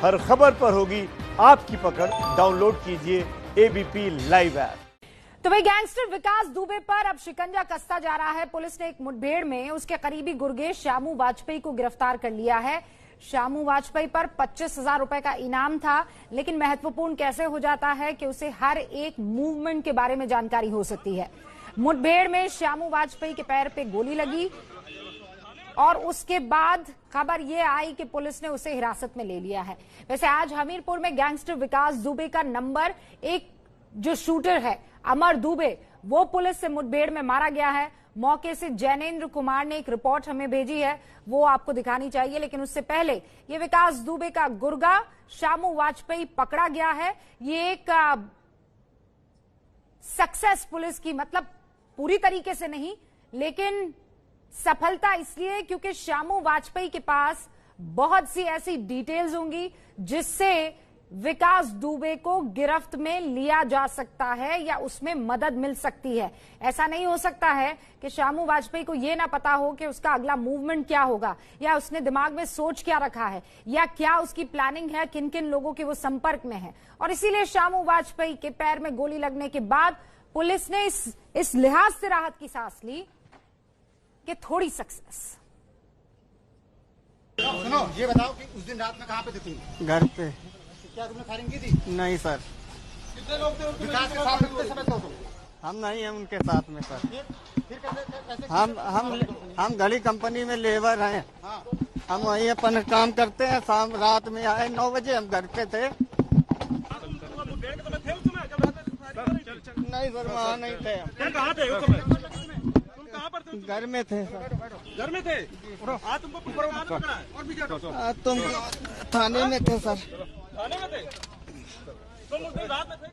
हर खबर पर होगी आपकी पकड़। डाउनलोड कीजिए एबीपी लाइव ऐप। तो भाई गैंगस्टर विकास दुबे पर अब शिकंजा कसता जा रहा है। पुलिस ने एक मुठभेड़ में उसके करीबी गुर्गेश शामू वाजपेयी को गिरफ्तार कर लिया है। शामू वाजपेयी पर 25,000 रुपए का इनाम था, लेकिन महत्वपूर्ण कैसे हो जाता है कि उसे हर एक मूवमेंट के बारे में जानकारी हो सकती है। मुठभेड़ में शामू वाजपेयी के पैर पे गोली लगी और उसके बाद खबर यह आई कि पुलिस ने उसे हिरासत में ले लिया है। वैसे आज हमीरपुर में गैंगस्टर विकास दुबे का नंबर एक जो शूटर है अमर दुबे, वो पुलिस से मुठभेड़ में मारा गया है। मौके से जैनेन्द्र कुमार ने एक रिपोर्ट हमें भेजी है, वो आपको दिखानी चाहिए। लेकिन उससे पहले ये विकास दुबे का गुर्गा शामू वाजपेयी पकड़ा गया है। ये एक सक्सेस पुलिस की, मतलब पूरी तरीके से नहीं, लेकिन सफलता इसलिए क्योंकि शामू वाजपेयी के पास बहुत सी ऐसी डिटेल्स होंगी जिससे विकास दुबे को गिरफ्त में लिया जा सकता है या उसमें मदद मिल सकती है। ऐसा नहीं हो सकता है कि शामू वाजपेयी को यह ना पता हो कि उसका अगला मूवमेंट क्या होगा, या उसने दिमाग में सोच क्या रखा है, या क्या उसकी प्लानिंग है, किन किन लोगों के वो संपर्क में है। और इसीलिए शामू वाजपेयी के पैर में गोली लगने के बाद पुलिस ने इस लिहाज से राहत की सांस ली कि थोड़ी सक्सेस। सुनो, ये बताओ कि उस दिन रात में कहाँ पे थे तुम? घर पे। क्या तुमने फायरिंग की थी? नहीं सर। कितने लोग थे? विकास के साथ कितने समय थे तुम? हम नहीं है उनके साथ में सर। फिर कैसे हम घड़ी कंपनी में लेबर हैं। हाँ। हम वहीं अपन काम करते हैं। शाम रात में आए 9 बजे हम घर पे थे। नहीं सर, वहाँ नहीं थे। कहाँ थे उस समय? तुम कहाँ पर थे? घर में थे सर। घर में थे? आज तुमको पुलिस ने पकड़ा है? और भी क्या? तुम थाने में थे सर। थाने में थे? तुम उस दिन रात में थे?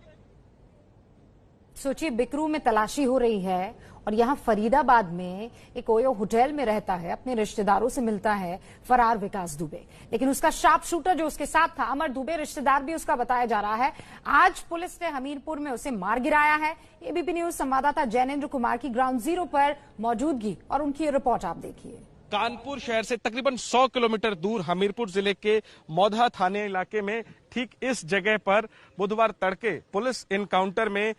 सोचिए, बिकरू में तलाशी हो रही है और यहाँ फरीदाबाद में एक ओयो होटल में रहता है, अपने रिश्तेदारों से मिलता है फरार विकास दुबे। लेकिन उसका शार्प शूटर जो उसके साथ था अमर दुबे, रिश्तेदार भी उसका बताया जा रहा है, आज पुलिस ने हमीरपुर में उसे मार गिराया है। एबीपी न्यूज संवाददाता जैनेन्द्र कुमार की ग्राउंड जीरो पर मौजूदगी और उनकी ये रिपोर्ट आप देखिए। कानपुर शहर से तकरीबन 100 किलोमीटर दूर हमीरपुर जिले के मौधा थाने इलाके में ठीक इस जगह पर बुधवार तड़के पुलिस इनकाउंटर में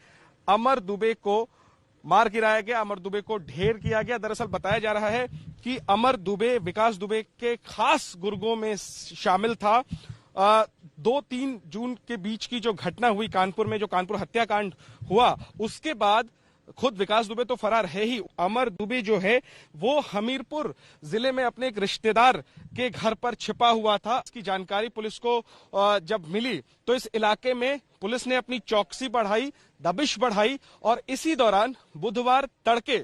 अमर दुबे को मार गिराया गया, अमर दुबे को ढेर किया गया। दरअसल बताया जा रहा है कि अमर दुबे विकास दुबे के खास गुर्गों में शामिल था। 2-3 जून के बीच की जो घटना हुई कानपुर में, जो कानपुर हत्याकांड हुआ, उसके बाद खुद विकास दुबे तो फरार है ही, अमर दुबे जो है वो हमीरपुर जिले में अपने एक रिश्तेदार के घर पर छिपा हुआ था। इसकी जानकारी पुलिस को जब मिली तो इस इलाके में पुलिस ने अपनी चौकसी बढ़ाई, दबिश बढ़ाई और इसी दौरान बुधवार तड़के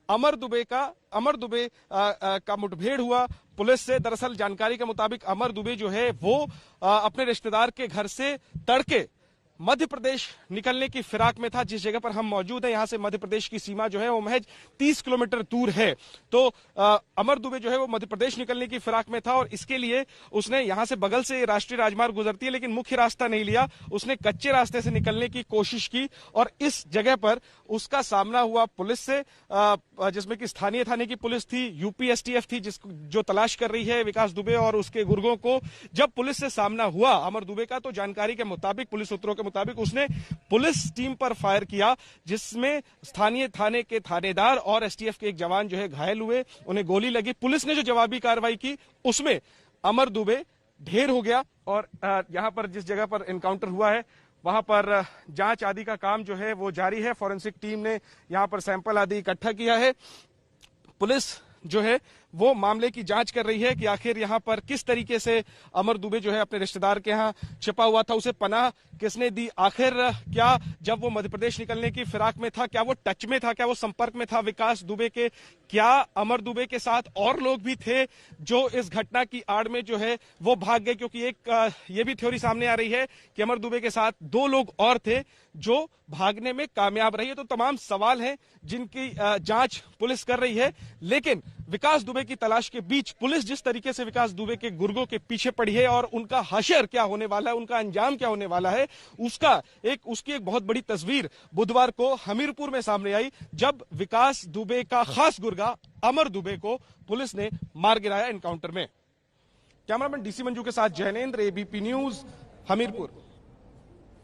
अमर दुबे का मुठभेड़ हुआ पुलिस से। दरअसल जानकारी के मुताबिक अमर दुबे जो है वो अपने रिश्तेदार के घर से तड़के मध्य प्रदेश निकलने की फिराक में था। जिस जगह पर हम मौजूद हैं यहां से मध्य प्रदेश की सीमा जो है वो महज 30 किलोमीटर दूर है। तो अमर दुबे जो है वो मध्य प्रदेश निकलने की फिराक में था और इसके लिए उसने यहां से बगल से राष्ट्रीय राजमार्ग गुजरती है लेकिन मुख्य रास्ता नहीं लिया, उसने कच्चे रास्ते से निकलने की कोशिश की और इस जगह पर उसका सामना हुआ पुलिस से, जिसमें कि स्थानीय थाने की पुलिस थी, यूपी एसटीएफ थी जो तलाश कर रही है विकास दुबे और उसके गुर्गों को। जब पुलिस से सामना हुआ अमर दुबे का तो जानकारी के मुताबिक, पुलिस सूत्रों के मुताबिक, उसने पुलिस टीम पर फायर किया जिसमें स्थानीय थाने के थानेदार और एसटीएफ के एक जवान जो है घायल हुए, उन्हें गोली लगी। पुलिस ने जो जवाबी कार्रवाई की उसमें अमर दुबे ढेर हो गया और यहां पर जिस जगह पर एनकाउंटर हुआ है वहां पर जांच आदि का काम जो है वो जारी है। फॉरेंसिक टीम ने यहां पर सैंपल आदि इकट्ठा किया है। पुलिस जो है वो मामले की जांच कर रही है कि आखिर यहां पर किस तरीके से अमर दुबे जो है अपने रिश्तेदार के यहां छिपा हुआ था, उसे पनाह किसने दी, आखिर क्या जब वो मध्य प्रदेश निकलने की फिराक में था क्या वो टच में था, क्या वो संपर्क में था विकास दुबे के, क्या अमर दुबे के साथ और लोग भी थे जो इस घटना की आड़ में जो है वो भाग गए। क्योंकि एक ये भी थ्योरी सामने आ रही है कि अमर दुबे के साथ 2 लोग और थे जो भागने में कामयाब रही है। तो तमाम सवाल हैं जिनकी जांच पुलिस कर रही है, लेकिन विकास दुबे की तलाश के बीच पुलिस जिस तरीके से विकास दुबे के गुर्गों के पीछे पड़ी है और उनका हशर क्या होने वाला है, उनका अंजाम क्या होने वाला है, उसकी एक बहुत बड़ी तस्वीर बुधवार को हमीरपुर में सामने आई जब विकास दुबे का खास गुर्गा अमर दुबे को पुलिस ने मार गिराया एनकाउंटर में। कैमरामैन डीसी मंजू के साथ Jainendra, ABP news, Hamirpur.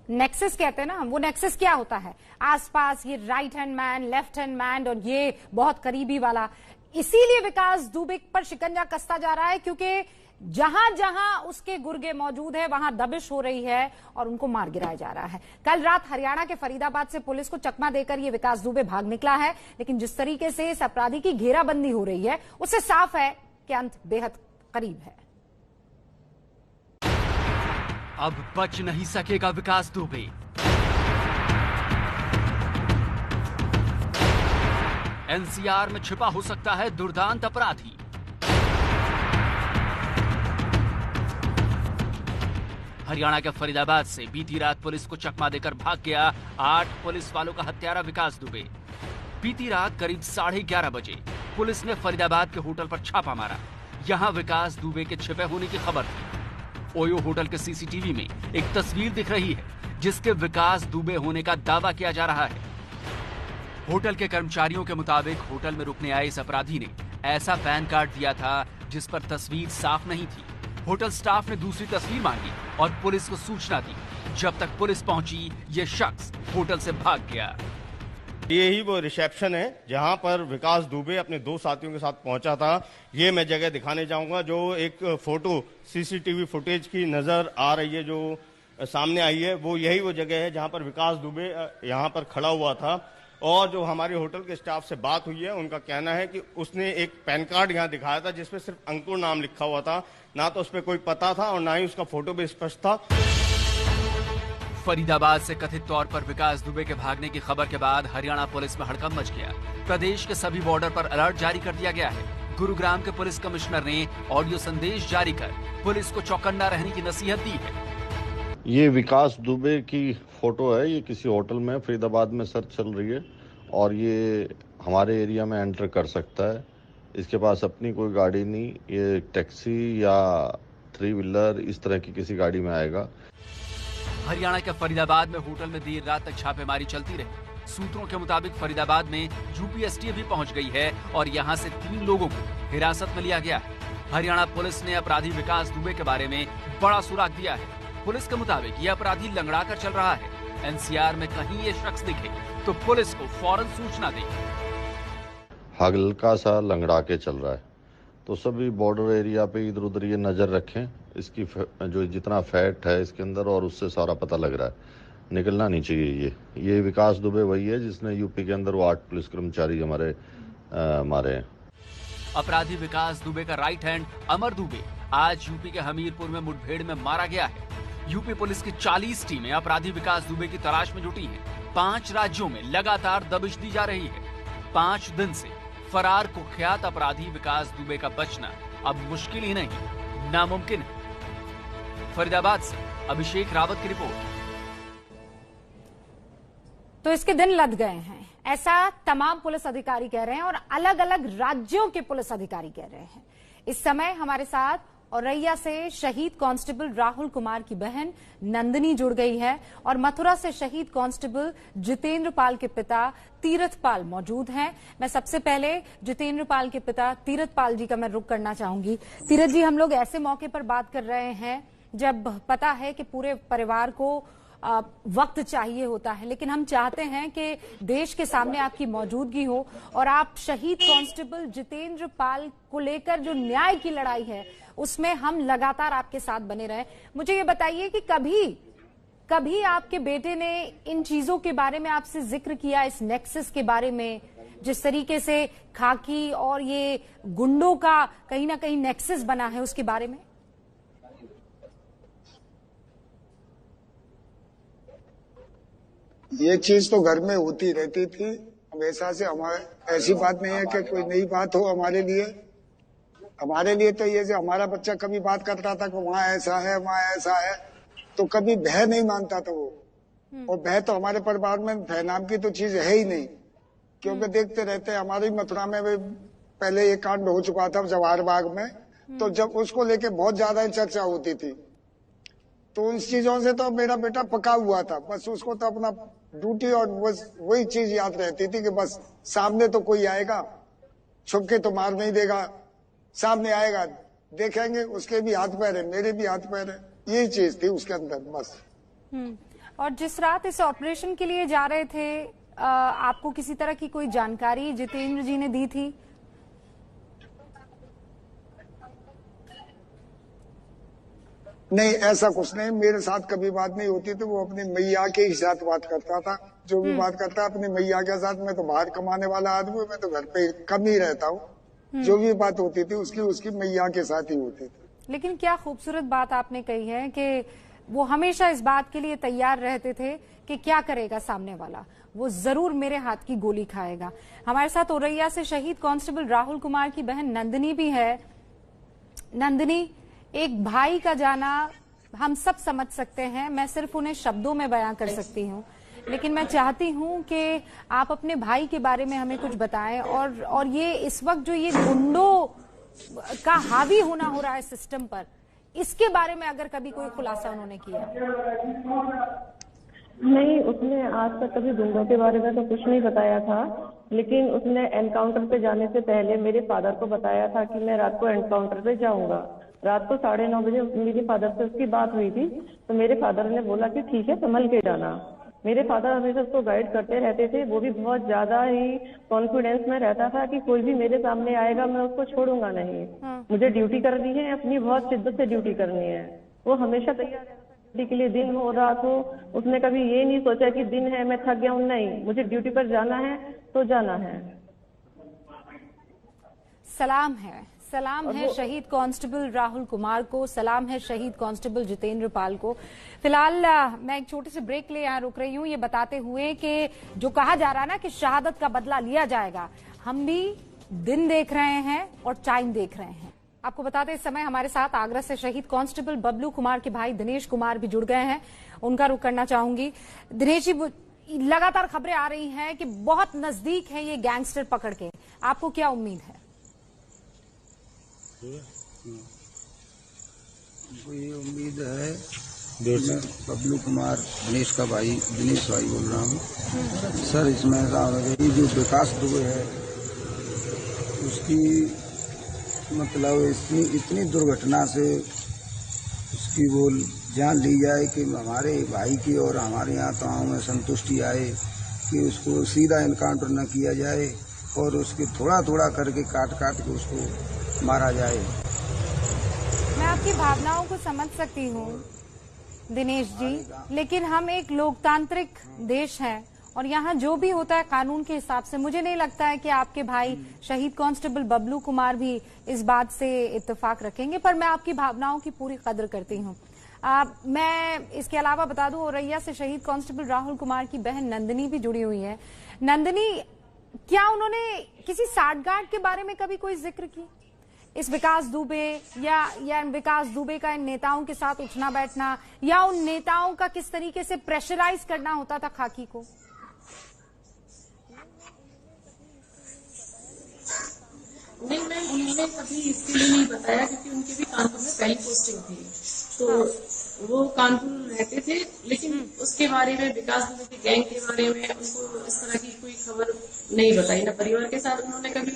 Nexus कहते हैं ना, वो नेक्सस क्या होता है? आसपास ये right hand man, left hand man और ये बहुत करीबी वाला। इसीलिए विकास दुबे पर शिकंजा कसता जा रहा है, क्योंकि जहां जहां उसके गुर्गे मौजूद है वहां दबिश हो रही है और उनको मार गिराया जा रहा है। कल रात हरियाणा के फरीदाबाद से पुलिस को चकमा देकर ये विकास दुबे भाग निकला है, लेकिन जिस तरीके से इस अपराधी की घेराबंदी हो रही है उससे साफ है कि अंत बेहद करीब है। अब बच नहीं सकेगा विकास दुबे। एनसीआर में छिपा हो सकता है दुर्दांत अपराधी। हरियाणा के फरीदाबाद से बीती रात पुलिस को चकमा देकर भाग गया 8 पुलिस वालों का हत्यारा विकास दुबे। बीती रात करीब 11:30 बजे पुलिस ने फरीदाबाद के होटल पर छापा मारा। यहां विकास दुबे के छिपे होने की खबर थी। ओयो होटल के सीसीटीवी में एक तस्वीर दिख रही है जिसके विकास दुबे होने का दावा किया जा रहा है। होटल के कर्मचारियों के मुताबिक होटल में रुकने आए इस अपराधी ने ऐसा पैन कार्ड दिया था जिस पर तस्वीर साफ नहीं थी। होटल स्टाफ ने दूसरी तस्वीर मांगी और पुलिस को सूचना दी। जब तक पुलिस पहुंची ये शख्स होटल से भाग गया। ये ही वो रिसेप्शन है जहां पर विकास दुबे अपने 2 साथियों के साथ पहुंचा था। ये मैं जगह दिखाने जाऊंगा, जो एक फोटो सीसीटीवी फुटेज की नजर आ रही है जो सामने आई है, वो यही वो जगह है जहां पर विकास दुबे यहां पर खड़ा हुआ था। और जो हमारे होटल के स्टाफ से बात हुई है उनका कहना है कि उसने एक पैन कार्ड यहां दिखाया था जिसपे सिर्फ अंकुर नाम लिखा हुआ था, ना तो उस पर कोई पता था और ना ही उसका फोटो भी स्पष्ट था। फरीदाबाद से कथित तौर पर विकास दुबे के भागने की खबर के बाद हरियाणा पुलिस में हड़कंप मच गया। प्रदेश के सभी बॉर्डर पर अलर्ट जारी कर दिया गया है। गुरुग्राम के पुलिस कमिश्नर ने ऑडियो संदेश जारी कर पुलिस को चौकन्ना रहने की नसीहत दी है। ये विकास दुबे की फोटो है। ये किसी होटल में फरीदाबाद में सर्च चल रही है और ये हमारे एरिया में एंटर कर सकता है। इसके पास अपनी कोई गाड़ी नहीं, ये टैक्सी या 3 व्हीलर इस तरह की किसी गाड़ी में आएगा। हरियाणा के फरीदाबाद में होटल में देर रात तक छापेमारी चलती रही। सूत्रों के मुताबिक फरीदाबाद में यूपीएसटी भी पहुंच गई है और यहां से 3 लोगों को हिरासत में लिया गया है। हरियाणा पुलिस ने अपराधी विकास दुबे के बारे में बड़ा सुराग दिया है। पुलिस के मुताबिक ये अपराधी लंगड़ा कर चल रहा है। एनसीआर में कहीं ये शख्स दिखे तो पुलिस को फौरन सूचना दे। हल्का सा लंगड़ा के चल रहा है, तो सभी बॉर्डर एरिया पे इधर उधर ये नजर रखें। इसकी जो जितना फैट है इसके अंदर और उससे सारा पता लग रहा है, निकलना नहीं चाहिए। ये विकास दुबे वही है जिसने यूपी के अंदर वो 8 पुलिस कर्मचारी हमारे मारे हैं। अपराधी विकास दुबे का राइट हैंड अमर दुबे आज यूपी के हमीरपुर में मुठभेड़ में मारा गया है। यूपी पुलिस की 40 टीमें अपराधी विकास दुबे की तलाश में जुटी हैं। 5 राज्यों में लगातार दबिश दी जा रही है। 5 दिन से फरार कुख्यात अपराधी विकास दुबे का बचना अब मुश्किल ही नहीं, नामुमकिन है। फरीदाबाद से अभिषेक रावत की रिपोर्ट। तो इसके दिन लद गए हैं, ऐसा तमाम पुलिस अधिकारी कह रहे हैं और अलग अलग राज्यों के पुलिस अधिकारी कह रहे हैं। इस समय हमारे साथ औरैया से शहीद कांस्टेबल राहुल कुमार की बहन नंदिनी जुड़ गई है और मथुरा से शहीद कांस्टेबल जितेंद्र पाल के पिता तीरथ पाल मौजूद हैं। मैं सबसे पहले जितेंद्र पाल के पिता तीरथ पाल जी का मैं रुख करना चाहूंगी। तीरथ जी, हम लोग ऐसे मौके पर बात कर रहे हैं जब पता है कि पूरे परिवार को वक्त चाहिए होता है, लेकिन हम चाहते हैं कि देश के सामने आपकी मौजूदगी हो और आप शहीद कांस्टेबल जितेंद्र पाल को लेकर जो न्याय की लड़ाई है उसमें हम लगातार आपके साथ बने रहें। मुझे ये बताइए कि कभी आपके बेटे ने इन चीजों के बारे में आपसे जिक्र किया, इस नेक्सस के बारे में, जिस तरीके से खाकी और ये गुंडों का कहीं ना कहीं नेक्सस बना है, उसके बारे में? ये चीज तो घर में होती रहती थी। हमेशा से हमारे ऐसी बात नहीं है कि कोई नई बात हो हमारे लिए। हमारे लिए तो ये जो हमारा बच्चा कभी बात करता था कि वहाँ ऐसा है वहाँ ऐसा है, तो कभी भय नहीं मानता था वो। और भय तो हमारे परिवार में भय नाम की तो चीज है ही नहीं, क्योंकि देखते रहते हैं। हमारी मथुरा में भी पहले एक कांड हो चुका था जवाहर बाग में, तो जब उसको लेके बहुत ज्यादा चर्चा होती थी, तो उन चीजों से तो मेरा बेटा पका हुआ था। बस उसको तो अपना ड्यूटी और बस वही चीज याद रहती थी कि बस सामने तो कोई आएगा, छुप के तो मार नहीं देगा, सामने आएगा देखेंगे उसके भी हाथ पैर है, मेरे भी हाथ पैर है, यही चीज थी उसके अंदर बस। और जिस रात इस ऑपरेशन के लिए जा रहे थे, आपको किसी तरह की कोई जानकारी जितेंद्र जी ने दी थी? नहीं, ऐसा कुछ नहीं, मेरे साथ कभी बात नहीं होती थी। वो अपनी मैया के ही साथ बात करता था, जो भी बात करता अपनी मैया के साथ। मैं तो बाहर कमाने वाला आदमी हूँ, मैं तो घर पे कम ही रहता हूँ। जो भी बात होती थी उसकी मैया के साथ ही होती थी। लेकिन क्या खूबसूरत बात आपने कही है कि वो हमेशा इस बात के लिए तैयार रहते थे कि क्या करेगा सामने वाला, वो जरूर मेरे हाथ की गोली खाएगा। हमारे साथ औरैया से शहीद कांस्टेबल राहुल कुमार की बहन नंदिनी भी है। नंदिनी, एक भाई का जाना हम सब समझ सकते हैं, मैं सिर्फ उन्हें शब्दों में बयां कर सकती हूँ, लेकिन मैं चाहती हूँ कि आप अपने भाई के बारे में हमें कुछ बताएं। और ये इस वक्त जो ये गुंडों का हावी होना हो रहा है सिस्टम पर, इसके बारे में अगर कभी कोई खुलासा उन्होंने किया? नहीं, उसने आज तक कभी गुंडों के बारे में तो कुछ नहीं बताया था, लेकिन उसने एनकाउंटर पे जाने से पहले मेरे फादर को बताया था कि मैं रात को एनकाउंटर पे जाऊंगा। रात को 9:30 बजे मेरे फादर से उसकी बात हुई थी, तो मेरे फादर ने बोला कि ठीक है, संभल के जाना। मेरे फादर हमेशा उसको गाइड करते रहते थे। वो भी बहुत ज्यादा ही कॉन्फिडेंस में रहता था कि कोई भी मेरे सामने आएगा मैं उसको छोड़ूंगा नहीं, मुझे ड्यूटी करनी है, अपनी बहुत शिद्दत से ड्यूटी करनी है। वो हमेशा तैयार रहता था ड्यूटी के लिए, दिन हो रात हो। उसने कभी ये नहीं सोचा कि दिन है मैं थक गया हूँ, नहीं, मुझे ड्यूटी पर जाना है तो जाना है। सलाम है शहीद कांस्टेबल राहुल कुमार को, सलाम है शहीद कांस्टेबल जितेंद्र पाल को। फिलहाल मैं एक छोटे से ब्रेक ले यहाँ रुक रही हूँ, ये बताते हुए कि जो कहा जा रहा है ना कि शहादत का बदला लिया जाएगा, हम भी दिन देख रहे हैं और टाइम देख रहे हैं। आपको बताते इस समय हमारे साथ आगरा से शहीद कांस्टेबल बबलू कुमार के भाई दिनेश कुमार भी जुड़ गए हैं, उनका रुख करना चाहूंगी। दिनेश जी, लगातार खबरें आ रही हैं कि बहुत नजदीक है ये गैंगस्टर पकड़ के, आपको क्या उम्मीद है? हमको ये उम्मीद है, मैं बबलू कुमार दिनेश का भाई, दिनेश भाई बोल रहा हूँ सर। इसमें ये जो विकास दुबे है उसकी मतलब इतनी दुर्घटना से उसकी वो जान ली जाए कि हमारे भाई की और हमारे यहाँ गाँव में संतुष्टि आए कि उसको सीधा इनकाउंटर न किया जाए और उसके थोड़ा थोड़ा करके काट के उसको मारा जाए। मैं आपकी भावनाओं को समझ सकती हूँ दिनेश जी, लेकिन हम एक लोकतांत्रिक देश हैं और यहाँ जो भी होता है कानून के हिसाब से। मुझे नहीं लगता है कि आपके भाई शहीद कांस्टेबल बबलू कुमार भी इस बात से इत्तेफाक रखेंगे, पर मैं आपकी भावनाओं की पूरी कदर करती हूँ। मैं इसके अलावा बता दूं, औरैया से शहीद कांस्टेबल राहुल कुमार की बहन नंदिनी भी जुड़ी हुई है। नंदिनी, क्या उन्होंने किसी साठगांठ के बारे में कभी कोई जिक्र की? इस विकास दुबे या विकास दुबे का इन नेताओं के साथ उठना बैठना, या उन नेताओं का किस तरीके से प्रेशराइज करना होता था खाकी को? नहीं मैम, उन्होंने कभी इसके लिए नहीं बताया क्योंकि उनकी भी कानपुर में पहली पोस्टिंग थी, तो वो कानपुर रहते थे। लेकिन उसके बारे में, विकास दुबे के गैंग के बारे में उनको इस तरह की कोई खबर नहीं बताई, ना परिवार के साथ उन्होंने कभी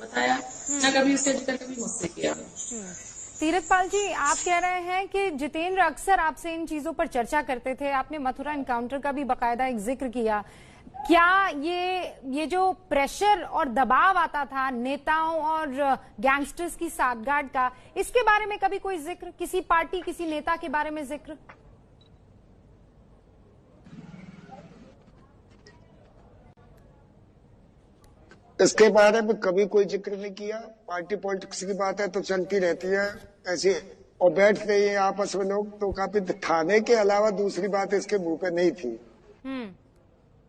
बताया, ना कभी उसका जिक्र कभी मुझसे किया। तीरथपाल जी, आप कह रहे हैं कि जितेंद्र अक्सर आपसे इन चीजों पर चर्चा करते थे, आपने मथुरा एनकाउंटर का भी बाकायदा एक जिक्र किया। क्या ये जो प्रेशर और दबाव आता था नेताओं और गैंगस्टर्स की साठगांठ का, इसके बारे में कभी कोई जिक्र, किसी पार्टी किसी नेता के बारे में जिक्र? इसके बारे में कभी कोई जिक्र नहीं किया। पार्टी पॉलिटिक्स की बात है तो चलती रहती है ऐसे, और बैठते ही आपस में लोग, तो काफी थाने के अलावा दूसरी बात इसके मुंह पे नहीं थी।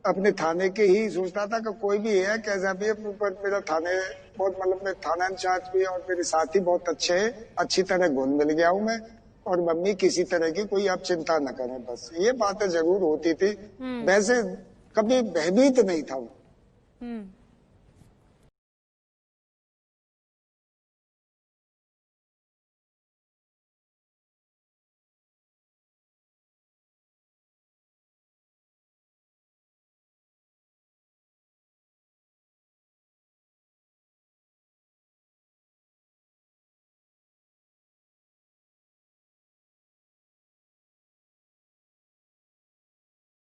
अपने थाने के ही सोचता था कि कोई भी है कैसा भी है, पर मेरा थाने बहुत, मतलब मैं थाना इंचार्ज भी, और मेरे साथी बहुत अच्छे हैं, अच्छी तरह घुल मिल गया हूँ मैं, और मम्मी किसी तरह की कोई आप चिंता न करें, बस ये बातें जरूर होती थी। वैसे कभी भयभीत नहीं था वो।